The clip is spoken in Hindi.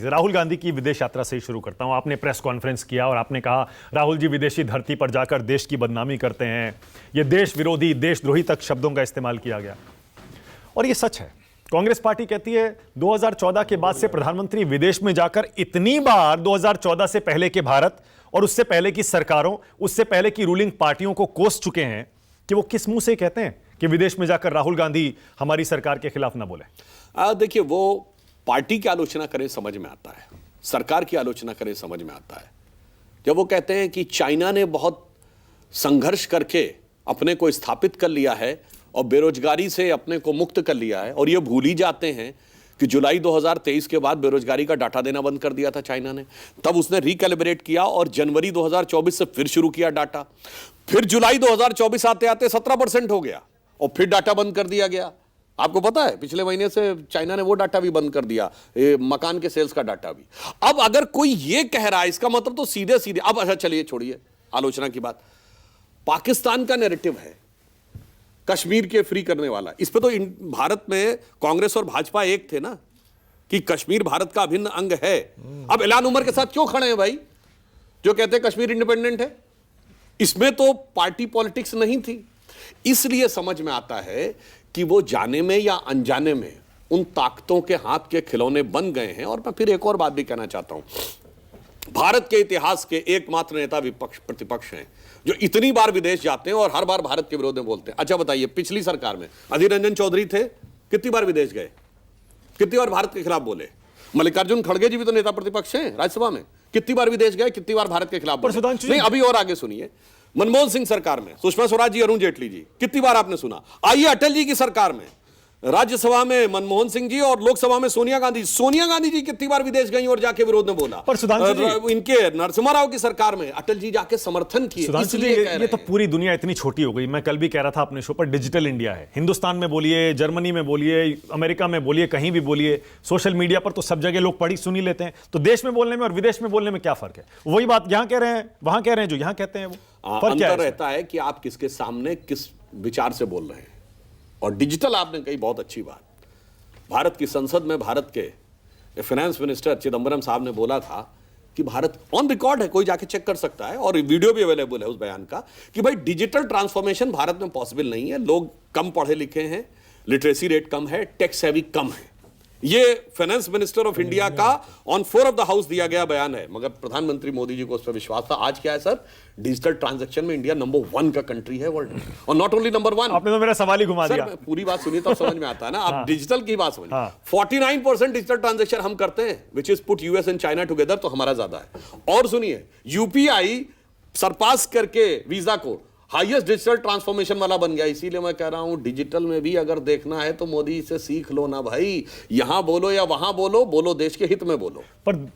राहुल गांधी की विदेश यात्रा से ही शुरू करता हूं। आपने प्रेस कॉन्फ्रेंस किया और आपने कहा राहुल जी विदेशी धरती पर जाकर देश की बदनामी करते हैं, ये देश विरोधी देशद्रोही तक शब्दों का इस्तेमाल किया गया और ये सच है। कांग्रेस पार्टी कहती है 2014 के बाद से प्रधानमंत्री विदेश में जाकर इतनी बार 2014 से पहले के भारत और उससे पहले की सरकारों, उससे पहले की रूलिंग पार्टियों को कोस चुके हैं कि वो किस मुंह से कहते हैं कि विदेश में जाकर राहुल गांधी हमारी सरकार के खिलाफ ना बोले। देखिए, वो पार्टी की आलोचना करें समझ में आता है, सरकार की आलोचना करें समझ में आता है। जब वो कहते हैं कि चाइना ने बहुत संघर्ष करके अपने को स्थापित कर लिया है और बेरोजगारी से अपने को मुक्त कर लिया है, और ये भूल ही जाते हैं कि जुलाई 2023 के बाद बेरोजगारी का डाटा देना बंद कर दिया था चाइना ने। तब उसने रिकैलिब्रेट किया और जनवरी 2024 से फिर शुरू किया डाटा। फिर जुलाई 2024 आते आते 17% हो गया और फिर डाटा बंद कर दिया गया। आपको पता है पिछले महीने से चाइना ने वो डाटा भी बंद कर दिया, मकान के सेल्स का डाटा भी। अब अगर कोई ये कह रहा है, इसका मतलब तो सीधे सीधे, अब अच्छा चलिए छोड़िए आलोचना की बात, पाकिस्तान का नैरेटिव है कश्मीर के फ्री करने वाला। इस पे तो भारत में कांग्रेस और भाजपा एक थे ना कि कश्मीर भारत का अभिन्न अंग है। अब एलान उमर के साथ क्यों खड़े हैं भाई, जो कहते हैं कश्मीर इंडिपेंडेंट है? इसमें तो पार्टी पॉलिटिक्स नहीं थी। इसलिए समझ में आता है कि वो जाने में या अनजाने में उन ताकतों के हाथ के खिलौने बन गए हैं। और मैं फिर एक और बात भी कहना चाहता हूं, भारत के इतिहास के एकमात्र नेता विपक्ष प्रतिपक्ष हैं जो इतनी बार विदेश जाते हैं और हर बार भारत के विरोध में बोलते हैं। अच्छा बताइए, पिछली सरकार में अधीर रंजन चौधरी थे, कितनी बार विदेश गए, कितनी बार भारत के खिलाफ बोले? मल्लिकार्जुन खड़गे जी भी तो नेता प्रतिपक्ष हैं राज्यसभा में, कितनी बार विदेश गए, कितनी बार भारत के खिलाफ बोले? नहीं, अभी और आगे सुनिए, मनमोहन सिंह सरकार में सुषमा स्वराज जी, अरुण जेटली जी, कितनी बार आपने सुना? आइए अटल जी की सरकार में, राज्यसभा में मनमोहन सिंह जी और लोकसभा में सोनिया गांधी जी कितनी बार विदेश गई और जाके विरोध में बोला। पर सुधांशु जी, इनके नरसिम्हा राव की सरकार में अटल जी जाके समर्थन किए। सुधांशु जी, ये तो पूरी दुनिया इतनी छोटी हो गई। मैं कल भी कह रहा था अपने शो पर, डिजिटल इंडिया है। हिंदुस्तान में बोलिए, जर्मनी में बोलिए, अमेरिका में बोलिए, कहीं भी बोलिए, सोशल मीडिया पर तो सब जगह लोग पढ़ी सुनी लेते हैं। तो देश में बोलने में और विदेश में बोलने में क्या फर्क है? वही बात यहां कह रहे हैं, वहां कह रहे हैं, जो यहां कहते हैं वो फर्क क्या रहता है कि आप किसके सामने किस विचार से बोल रहे हैं। और डिजिटल आपने कही बहुत अच्छी बात, भारत की संसद में भारत के फाइनेंस मिनिस्टर चिदंबरम साहब ने बोला था कि भारत, ऑन रिकॉर्ड है, कोई जाके चेक कर सकता है और वीडियो भी अवेलेबल है उस बयान का, कि भाई डिजिटल ट्रांसफॉर्मेशन भारत में पॉसिबल नहीं है। लोग कम पढ़े लिखे हैं, लिटरेसी रेट कम है, टैक्स हैवी कम है। ये फाइनेंस मिनिस्टर ऑफ इंडिया का on floor of the house दिया गया बयान है, मगर प्रधानमंत्री मोदी जी को उस पर विश्वास था। आज क्या है सर, डिजिटल ट्रांजैक्शन में इंडिया नंबर 1 का कंट्री है वर्ल्ड में, और नॉट ओनली नंबर 1। आपने तो मेरा सवाल ही घुमा दिया। पूरी बात सुनिए तब समझ में आता है ना। आप डिजिटल की बात समझिए, 49% डिजिटल ट्रांजैक्शन हम करते हैं, which is put US and China together, तो हमारा ज्यादा है। और सुनिए, यूपीआई सरपास करके वीजा को हाईएस्ट डिजिटल ट्रांसफॉर्मेशन वाला बन गया। इसीलिए मैं कह रहा हूं, डिजिटल में भी अगर देखना है तो मोदी से सीख लो ना भाई। यहां बोलो या वहां बोलो, बोलो देश के हित में बोलो। पर